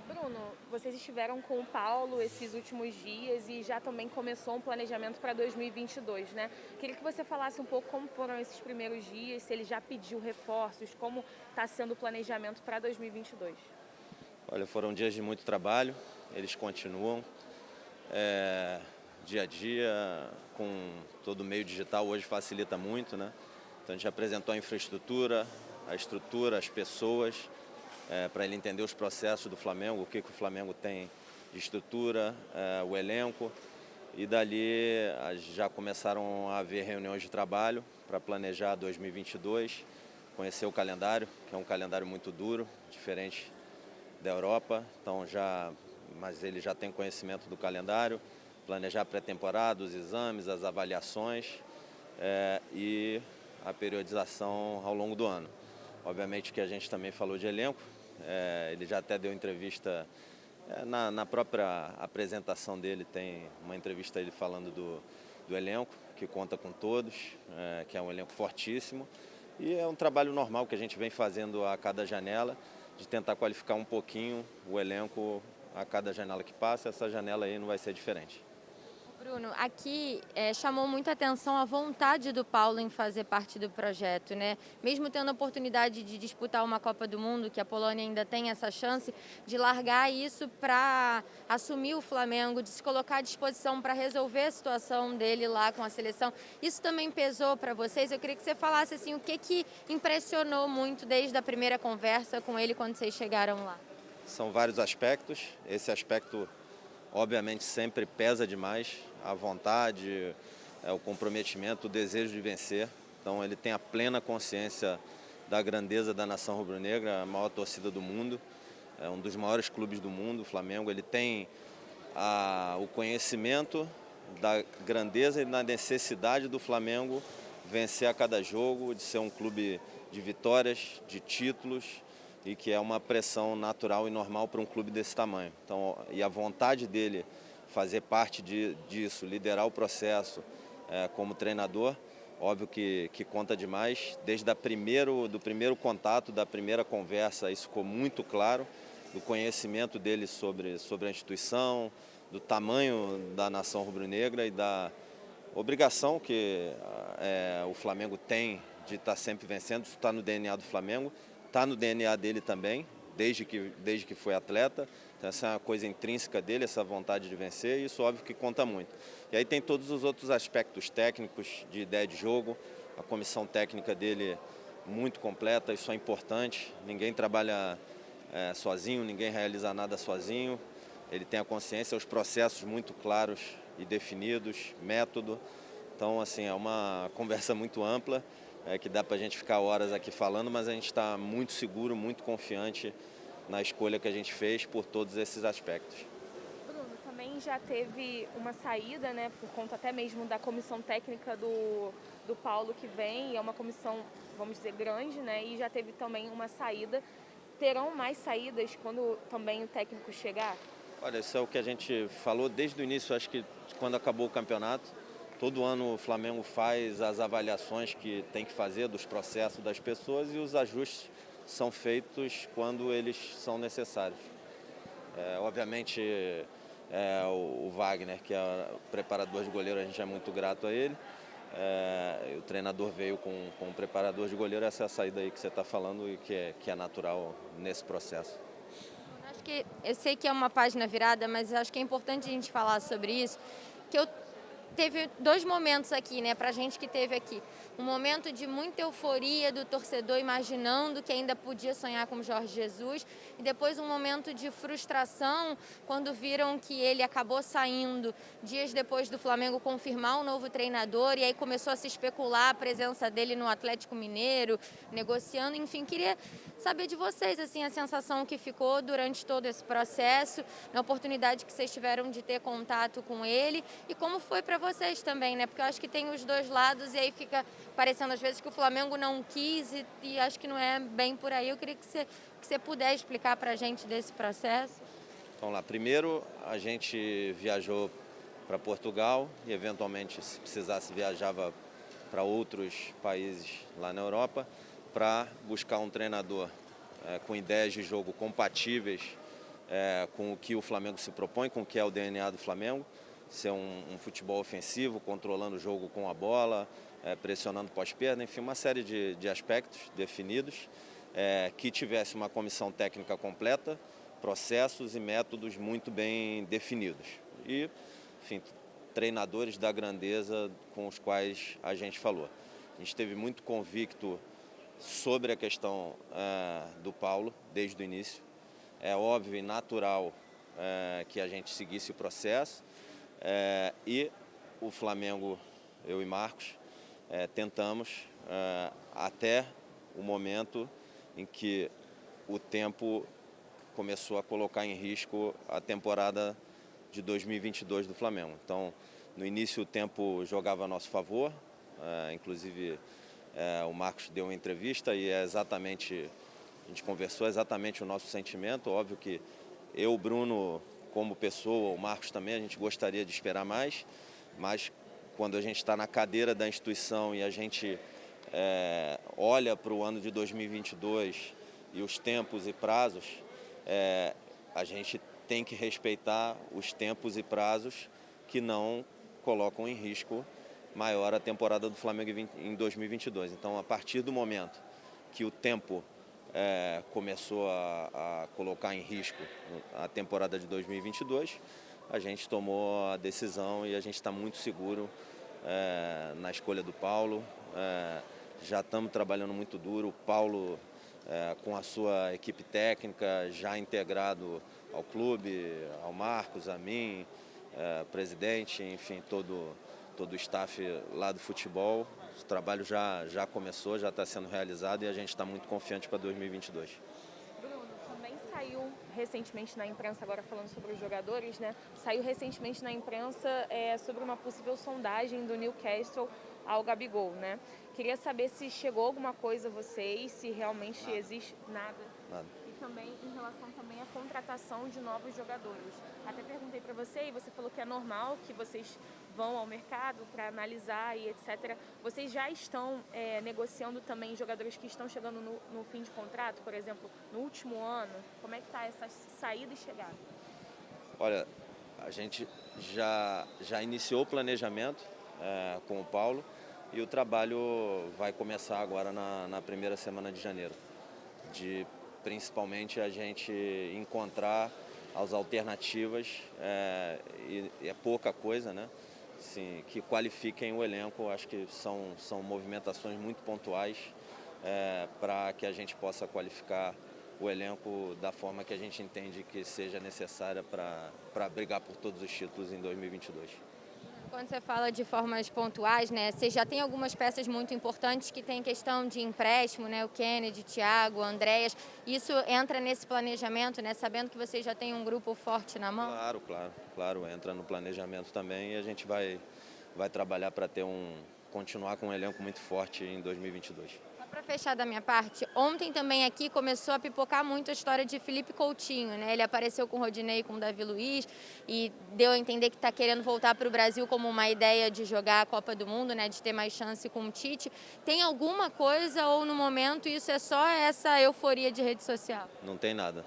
Bruno, vocês estiveram com o Paulo esses últimos dias e já também começou um planejamento para 2022, né? Queria que você falasse um pouco como foram esses primeiros dias, se ele já pediu reforços, como está sendo o planejamento para 2022. Olha, foram dias de muito trabalho, eles continuam. É, dia a dia, com todo o meio digital, hoje facilita muito, né? Então a gente apresentou a infraestrutura, a estrutura, as pessoas, para ele entender os processos do Flamengo, o que o Flamengo tem de estrutura, o elenco. E dali já começaram a haver reuniões de trabalho para planejar 2022, conhecer o calendário, que é um calendário muito duro, diferente da Europa, então mas ele já tem conhecimento do calendário, planejar a pré-temporada, os exames, as avaliações e a periodização ao longo do ano. Obviamente que a gente também falou de elenco, ele já até deu entrevista, na própria apresentação dele tem uma entrevista ele falando do elenco, que conta com todos, que é um elenco fortíssimo, e é um trabalho normal que a gente vem fazendo a cada janela, de tentar qualificar um pouquinho o elenco a cada janela que passa. Essa janela aí não vai ser diferente. Bruno, aqui chamou muita atenção a vontade do Paulo em fazer parte do projeto, né? Mesmo tendo a oportunidade de disputar uma Copa do Mundo, que a Polônia ainda tem essa chance, de largar isso para assumir o Flamengo, de se colocar à disposição para resolver a situação dele lá com a seleção. Isso também pesou para vocês? Eu queria que você falasse assim, o que impressionou muito desde a primeira conversa com ele quando vocês chegaram lá. São vários aspectos. Esse aspecto, obviamente, sempre pesa demais. A vontade, o comprometimento, o desejo de vencer. Então ele tem a plena consciência da grandeza da nação rubro-negra, a maior torcida do mundo, é um dos maiores clubes do mundo, o Flamengo. Ele tem o conhecimento da grandeza e da necessidade do Flamengo vencer a cada jogo, de ser um clube de vitórias, de títulos, e que é uma pressão natural e normal para um clube desse tamanho. Então, e a vontade dele fazer parte disso, liderar o processo como treinador, óbvio que conta demais. Desde do primeiro contato, da primeira conversa, isso ficou muito claro, do conhecimento dele sobre a instituição, do tamanho da nação rubro-negra e da obrigação que o Flamengo tem de estar sempre vencendo. Isso está no DNA do Flamengo, está no DNA dele também, desde que foi atleta. Então essa é uma coisa intrínseca dele, essa vontade de vencer, e isso óbvio que conta muito. E aí tem todos os outros aspectos técnicos de ideia de jogo, a comissão técnica dele muito completa, isso é importante. Ninguém trabalha sozinho, ninguém realiza nada sozinho. Ele tem a consciência, os processos muito claros e definidos, método. Então, assim, é uma conversa muito ampla, que dá para a gente ficar horas aqui falando, mas a gente está muito seguro, muito confiante na escolha que a gente fez por todos esses aspectos. Bruno, também já teve uma saída, né, por conta até mesmo da comissão técnica do Paulo que vem, é uma comissão, vamos dizer, grande, né, e já teve também uma saída. Terão mais saídas quando também o técnico chegar? Olha, isso é o que a gente falou desde o início, acho que quando acabou o campeonato. Todo ano o Flamengo faz as avaliações que tem que fazer dos processos das pessoas e os ajustes são feitos quando eles são necessários. Obviamente, o Wagner, que é o preparador de goleiro, a gente é muito grato a ele. O treinador veio com o preparador de goleiro, essa é a saída aí que você está falando e que é natural nesse processo. Acho que eu sei que é uma página virada, mas acho que é importante a gente falar sobre isso, que eu teve dois momentos aqui, né, pra gente que teve aqui. Um momento de muita euforia do torcedor imaginando que ainda podia sonhar com o Jorge Jesus, e depois um momento de frustração quando viram que ele acabou saindo dias depois do Flamengo confirmar um novo treinador, e aí começou a se especular a presença dele no Atlético Mineiro, negociando, enfim, queria saber de vocês, assim, a sensação que ficou durante todo esse processo, na oportunidade que vocês tiveram de ter contato com ele, e como foi para vocês também, né? Porque eu acho que tem os dois lados e aí fica parecendo às vezes que o Flamengo não quis e acho que não é bem por aí. Eu queria que você puder explicar para a gente desse processo. Vamos lá, primeiro a gente viajou para Portugal e eventualmente, se precisasse, viajava para outros países lá na Europa para buscar um treinador com ideias de jogo compatíveis com o que o Flamengo se propõe, com o que é o DNA do Flamengo, ser um futebol ofensivo, controlando o jogo com a bola, pressionando pós-perda, enfim, uma série de aspectos definidos, que tivesse uma comissão técnica completa, processos e métodos muito bem definidos. E, enfim, treinadores da grandeza com os quais a gente falou. A gente esteve muito convicto sobre a questão do Paulo desde o início. É óbvio e natural que a gente seguisse o processo, e o Flamengo, eu e Marcos, tentamos até o momento em que o tempo começou a colocar em risco a temporada de 2022 do Flamengo. Então, no início o tempo jogava a nosso favor, inclusive o Marcos deu uma entrevista e a gente conversou exatamente o nosso sentimento. Óbvio que eu, Bruno, como pessoa, o Marcos também, a gente gostaria de esperar mais, mas quando a gente está na cadeira da instituição e a gente olha para o ano de 2022 e os tempos e prazos, a gente tem que respeitar os tempos e prazos que não colocam em risco maior a temporada do Flamengo em 2022. Então, a partir do momento que o tempo começou a colocar em risco a temporada de 2022, a gente tomou a decisão e a gente está muito seguro na escolha do Paulo. Já estamos trabalhando muito duro. O Paulo, com a sua equipe técnica, já integrado ao clube, ao Marcos, a mim, presidente, enfim, todo o staff lá do futebol. O trabalho já começou, já está sendo realizado e a gente está muito confiante para 2022. Bruno, também saiu recentemente na imprensa, agora falando sobre os jogadores, né? Saiu recentemente na imprensa sobre uma possível sondagem do Newcastle ao Gabigol, né? Queria saber se chegou alguma coisa a vocês, se realmente existe nada. E também em relação também à contratação de novos jogadores. Até perguntei para você e você falou que é normal que vocês vão ao mercado para analisar e etc. Vocês já estão negociando também jogadores que estão chegando no fim de contrato, por exemplo, no último ano? Como é que está essa saída e chegada? Olha, a gente já iniciou o planejamento com o Paulo e o trabalho vai começar agora na primeira semana de janeiro. Principalmente a gente encontrar as alternativas, e é pouca coisa, né? Assim, que qualifiquem o elenco. Acho que são movimentações muito pontuais para que a gente possa qualificar o elenco da forma que a gente entende que seja necessária para brigar por todos os títulos em 2022. Quando você fala de formas pontuais, né, você já tem algumas peças muito importantes que tem questão de empréstimo, né, o Kennedy, Thiago, Andréas. Isso entra nesse planejamento, né, sabendo que você já tem um grupo forte na mão? Claro, entra no planejamento também e a gente vai trabalhar para continuar com um elenco muito forte em 2022. Para fechar da minha parte, ontem também aqui começou a pipocar muito a história de Felipe Coutinho, né? Ele apareceu com o Rodinei e com o Davi Luiz e deu a entender que está querendo voltar para o Brasil como uma ideia de jogar a Copa do Mundo, né? De ter mais chance com o Tite. Tem alguma coisa ou no momento isso é só essa euforia de rede social? Não tem nada.